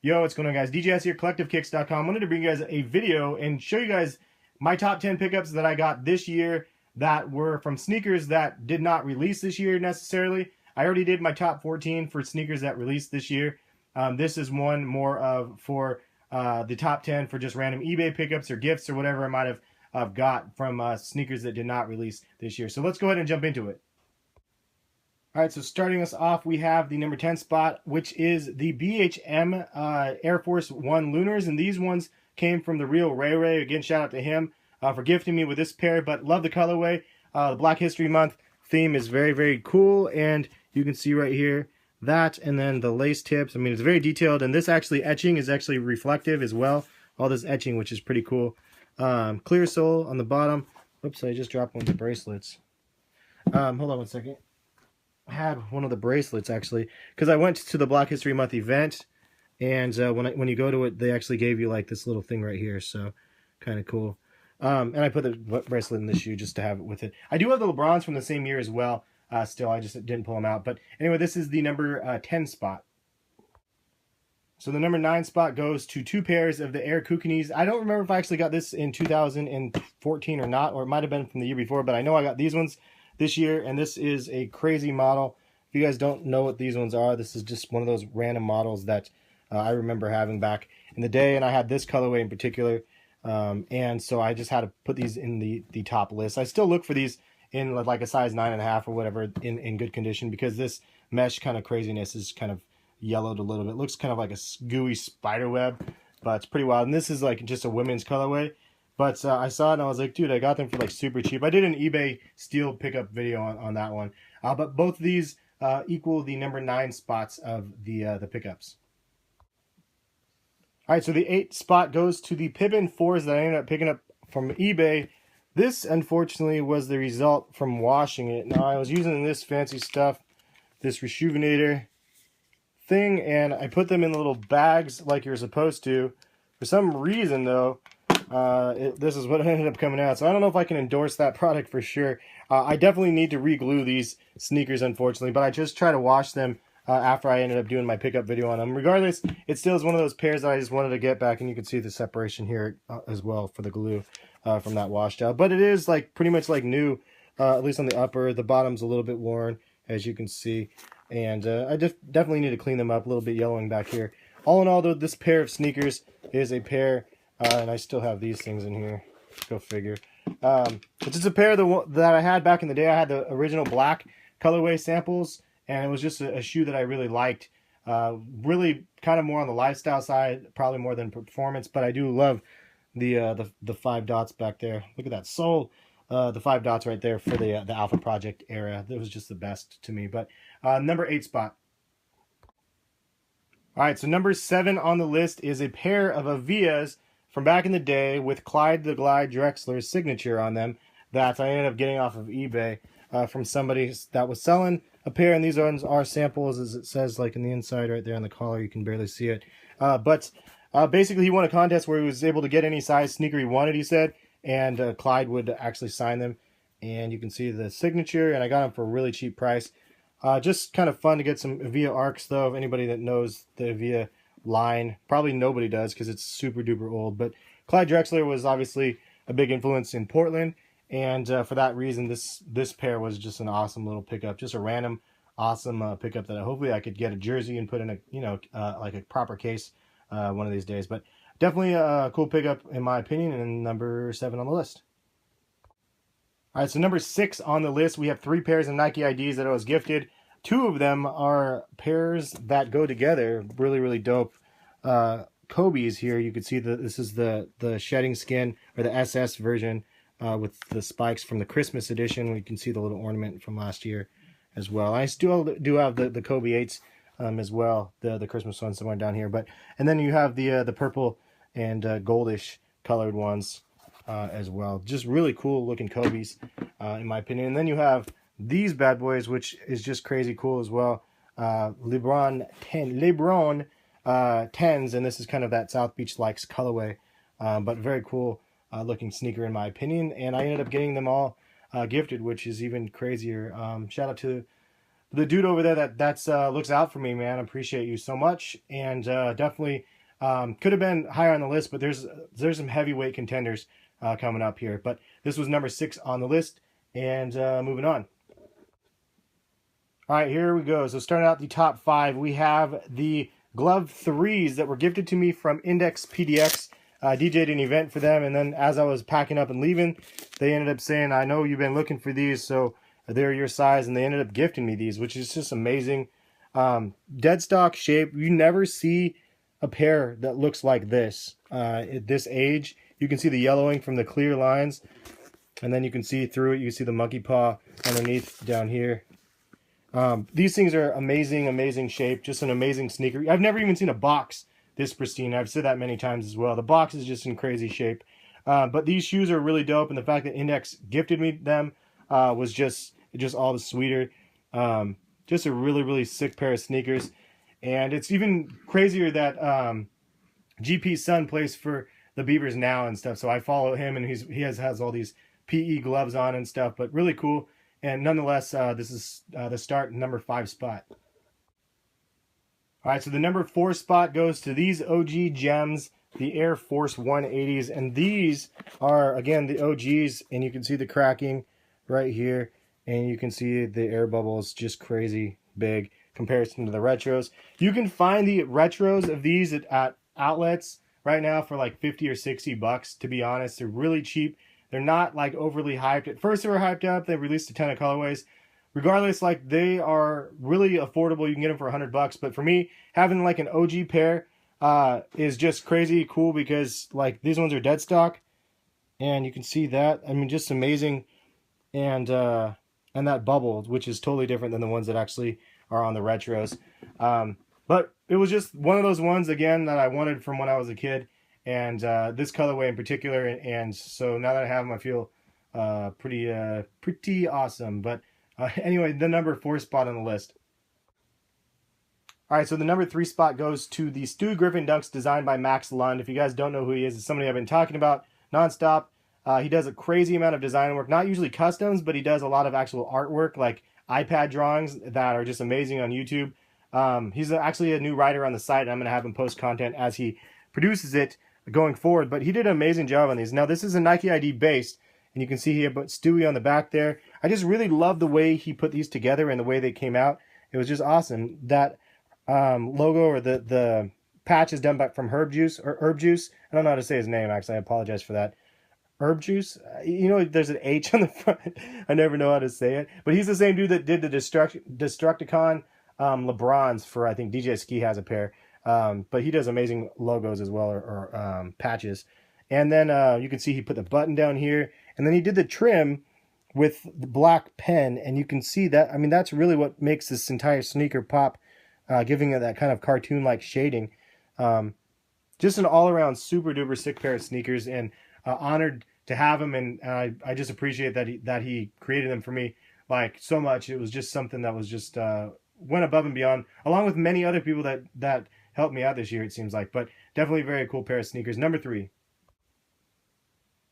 Yo, what's going on, guys? DJS here, CollectiveKicks.com. Wanted to bring you guys a video and show you guys my top 10 pickups that I got this year that were from sneakers that did not release this year necessarily. I already did my top 14 for sneakers that released this year. This is one more of for the top 10 for just random eBay pickups or gifts or whatever I might have got from sneakers that did not release this year. So let's go ahead and jump into it. All right, so starting us off, we have the number 10 spot, which is the BHM Air Force One Lunars, and these ones came from the real Ray Ray. Again, shout out to him for gifting me with this pair, but love the colorway. The Black History Month theme is very, very cool, and you can see right here that, and then the lace tips. I mean, it's very detailed, and this actually etching is actually reflective as well. All this etching, which is pretty cool. Clear sole on the bottom. Oops, I just dropped one of the bracelets. Hold on one second. I had one of the bracelets actually because I went to the Black History Month event, and when you go to it, they actually gave you like this little thing right here, so kind of cool. And I put the bracelet in the shoe just to have it with it. I do have the LeBrons from the same year as well. Still, I just didn't pull them out. But anyway, this is the number 10 spot. So the number 9 spot goes to 2 pairs of the Air Cuckoo Knees. I don't remember if I actually got this in 2014 or not, or it might have been from the year before, but I know I got these ones this year, and this is a crazy model. If you guys don't know what these ones are, this is just one of those random models that I remember having back in the day, and I had this colorway in particular, and so I just had to put these in the top list. I still look for these in like a size 9.5 or whatever in good condition, because this mesh kind of craziness is kind of yellowed a little bit. It looks kind of like a gooey spider web, but it's pretty wild. And this is like just a women's colorway. But I saw it and I was like, dude, I got them for like super cheap. I did an eBay steal pickup video on that one. But both of these equal the number 9 spots of the pickups. All right, so the 8th spot goes to the Pippin 4s that I ended up picking up from eBay. This, unfortunately, was the result from washing it. Now, I was using this fancy stuff, this Rejuvenator thing, and I put them in little bags like you're supposed to. For some reason, though, this is what ended up coming out. So I don't know if I can endorse that product for sure. I definitely need to re-glue these sneakers, unfortunately, but I just try to wash them after I ended up doing my pickup video on them. Regardless, it still is one of those pairs that I just wanted to get back, and you can see the separation here as well for the glue from that wash job. But it is like pretty much like new, at least on the upper. The bottom's a little bit worn, as you can see, and I just definitely need to clean them up. A little bit yellowing back here. All in all, though, this pair of sneakers is a pair. And I still have these things in here. Go figure. It's just a pair that I had back in the day. I had the original black colorway samples, and it was just a shoe that I really liked. Really kind of more on the lifestyle side, probably more than performance. But I do love the 5 dots back there. Look at that sole. The 5 dots right there for the Alpha Project era. That was just the best to me. But number 8 spot. All right, so number 7 on the list is a pair of Avias from back in the day with Clyde the Glide Drexler's signature on them that I ended up getting off of eBay from somebody that was selling a pair, and these ones are samples, as it says like in the inside right there on the collar. You can barely see it. But basically he won a contest where he was able to get any size sneaker he wanted, he said, and Clyde would actually sign them. And you can see the signature, and I got them for a really cheap price. Just kind of fun to get some Avia Arcs, though. If anybody that knows the Avia line, probably nobody does because it's super duper old, but Clyde Drexler was obviously a big influence in Portland, and for that reason this pair was just an awesome little pickup, just a random awesome pickup that hopefully I could get a jersey and put in a like a proper case one of these days. But definitely a cool pickup in my opinion, and number 7 on the list. All right, so number 6 on the list, we have 3 pairs of Nike IDs that I was gifted. 2 of them are pairs that go together. Really, really dope. Kobe's here. You can see that this is the shedding skin, or the SS version, with the spikes from the Christmas edition. We can see the little ornament from last year as well. I still do have the Kobe 8s as well, the Christmas one somewhere down here. And then you have the purple and goldish colored ones as well. Just really cool looking Kobe's in my opinion. And then you have these bad boys, which is just crazy cool as well. LeBron 10s, and this is kind of that South Beach likes colorway, but very cool looking sneaker in my opinion. And I ended up getting them all gifted, which is even crazier. Shout out to the dude over there that's looks out for me, man. I appreciate you so much, and definitely could have been higher on the list, but there's some heavyweight contenders coming up here. But this was number 6 on the list, and moving on. All right, here we go. So starting out the top 5, we have the glove 3s that were gifted to me from Index PDX. I DJ'd an event for them, and then as I was packing up and leaving, they ended up saying, I know you've been looking for these, so they're your size, and they ended up gifting me these, which is just amazing. Dead stock shape. You never see a pair that looks like this at this age. You can see the yellowing from the clear lines, and then you can see through it. You can see the monkey paw underneath down here. These things are amazing shape. Just an amazing sneaker. I've never even seen a box this pristine. I've said that many times as well. The box is just in crazy shape. But these shoes are really dope, and the fact that Index gifted me them was just all the sweeter. Just a really sick pair of sneakers. And it's even crazier that GP's son plays for the Beavers now and stuff. So I follow him, and he has all these PE gloves on and stuff. But really cool. And nonetheless, this is the start number 5 spot. All right, so the number 4 spot goes to these OG gems, the Air Force 180s. And these are, again, the OGs. And you can see the cracking right here. And you can see the air bubbles just crazy big comparison to the retros. You can find the retros of these at outlets right now for like 50 or 60 bucks, to be honest. They're really cheap. They're not like overly hyped. At first they were hyped up. They released a ton of colorways. Regardless, like they are really affordable. You can get them for 100 bucks. But for me, having like an OG pair is just crazy cool because like these ones are dead stock. And you can see that. I mean, just amazing. And that bubble, which is totally different than the ones that actually are on the retros. But it was just one of those ones, again, that I wanted from when I was a kid. And this colorway in particular. And so now that I have them, I feel pretty awesome. But anyway, the number 4 spot on the list. All right, so the number 3 spot goes to the Stu Griffin Ducks designed by Max Lund. If you guys don't know who he is, it's somebody I've been talking about nonstop. He does a crazy amount of design work, not usually customs, but he does a lot of actual artwork, like iPad drawings that are just amazing on YouTube. He's actually a new writer on the site, and I'm going to have him post content as he produces it going forward. But he did an amazing job on these. Now, this is a Nike ID based, and you can see here Stewie on the back there. I just really love the way he put these together and the way they came out. It was just awesome. That logo or the patch is done from Herb Juice. I don't know how to say his name, actually. I apologize for that. Herb Juice. You know, there's an H on the front. I never know how to say it. But he's the same dude that did the Destructicon LeBrons for, I think, DJ Ski has a pair. But he does amazing logos as well, or patches. And then you can see he put the button down here. And then he did the trim with the black pen. And you can see that. I mean, that's really what makes this entire sneaker pop, giving it that kind of cartoon-like shading. Just an all-around super duper sick pair of sneakers, and honored to have him, and I just appreciate that he created them for me like so much. It was just something that was just went above and beyond, along with many other people that helped me out this year, it seems like. But definitely a very cool pair of sneakers. Number 3.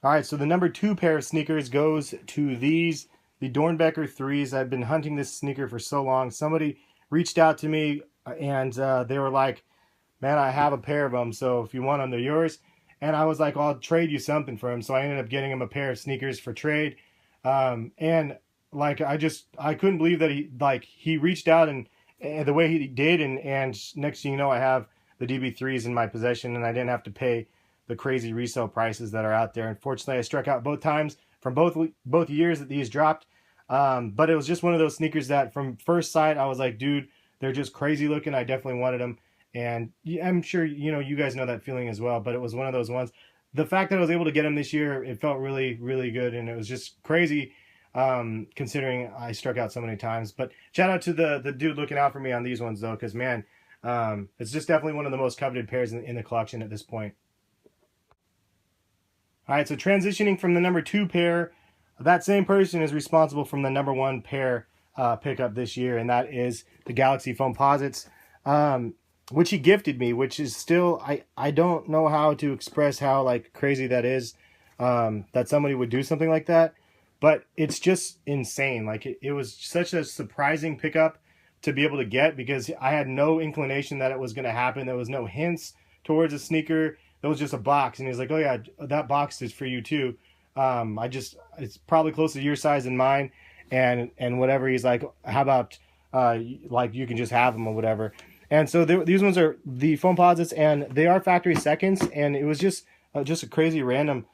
All right, so the number 2 pair of sneakers goes to these, the Dornbecker 3s. I've been hunting this sneaker for so long. Somebody reached out to me, and they were like, man, I have a pair of them, so if you want them, they're yours. And I was like, I'll trade you something for him. So I ended up getting him a pair of sneakers for trade. And like, I couldn't believe that he reached out and the way he did. And next thing you know, I have the DB3s in my possession, and I didn't have to pay the crazy resale prices that are out there. Unfortunately, I struck out both times from both years that these dropped. But it was just one of those sneakers that from first sight, I was like, dude, they're just crazy looking. I definitely wanted them. And I'm sure, you guys know that feeling as well, but it was one of those ones. The fact that I was able to get them this year, it felt really, really good. And it was just crazy, considering I struck out so many times. But shout out to the dude looking out for me on these ones, though, because, man, it's just definitely one of the most coveted pairs in the collection at this point. All right, so transitioning from the number 2 pair, that same person is responsible from the number 1 pair pickup this year, and that is the Galaxy Foamposites. Which he gifted me, which is still, I don't know how to express how like crazy that is, that somebody would do something like that, but it's just insane. Like it was such a surprising pickup. to be able to get, because I had no inclination that it was going to happen. There was no hints towards a sneaker. There was just a box, and he's like, "Oh yeah, that box is for you too." It's probably close to your size and mine, and whatever. He's like, "How about like you can just have them or whatever." And so these ones are the Foamposites, and they are factory seconds, and it was just a crazy random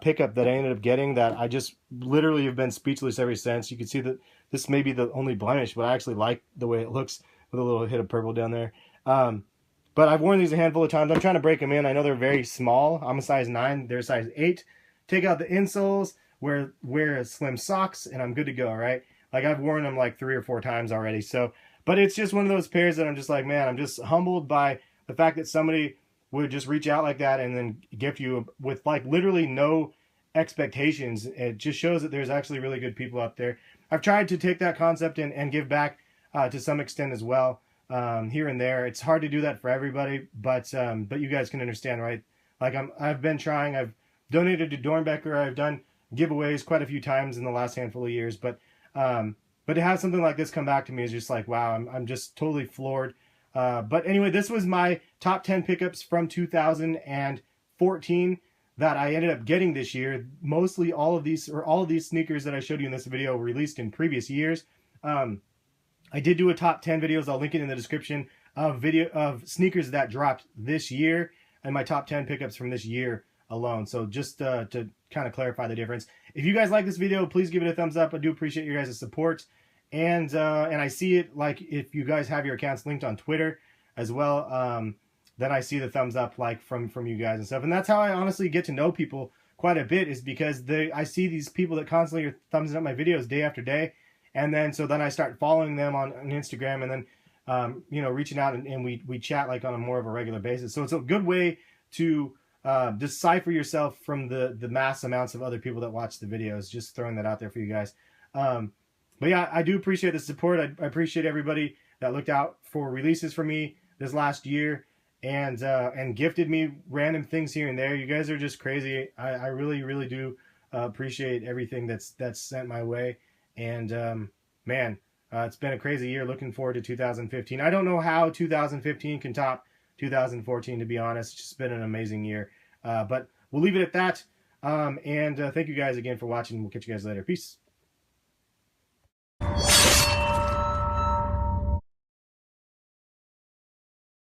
pickup that I ended up getting that I just literally have been speechless ever since. You can see that this may be the only blemish, but I actually like the way it looks with a little hit of purple down there. But I've worn these a handful of times. I'm trying to break them in. I know they're very small. I'm a size 9. They're a size 8. Take out the insoles, wear slim socks, and I'm good to go, right? Like, I've worn them like 3 or 4 times already. So, but it's just one of those pairs that I'm just like, man, I'm just humbled by the fact that somebody would just reach out like that and then gift you with like literally no expectations. It just shows that there's actually really good people out there. I've tried to take that concept and give back to some extent as well, here and there. It's hard to do that for everybody, but you guys can understand, right? Like, I've been trying. I've donated to Dornbecker. I've done giveaways quite a few times in the last handful of years, but to have something like this come back to me is just like, wow, I'm just totally floored. But anyway, this was my top 10 pickups from 2014 that I ended up getting this year. Mostly all of these sneakers that I showed you in this video were released in previous years. I did do a top 10 videos. I'll link it in the description of sneakers that dropped this year and my top 10 pickups from this year alone. So just to kind of clarify the difference. If you guys like this video, please give it a thumbs up. I do appreciate your guys' support. And I see it, like, if you guys have your accounts linked on Twitter as well, then I see the thumbs up, like, from you guys and stuff. And that's how I honestly get to know people quite a bit, is because I see these people that constantly are thumbsing up my videos day after day. And then then I start following them on Instagram, and then you know, reaching out, and we chat like on a more of a regular basis. So it's a good way to decipher yourself from the mass amounts of other people that watch the videos. Just throwing that out there for you guys. But yeah, I do appreciate the support. I appreciate everybody that looked out for releases for me this last year and gifted me random things here and there. You guys are just crazy. I really, really do appreciate everything that's sent my way. And man, it's been a crazy year. Looking forward to 2015. I don't know how 2015 can top 2014, to be honest. It's just been an amazing year. But we'll leave it at that. Thank you guys again for watching. We'll catch you guys later. Peace.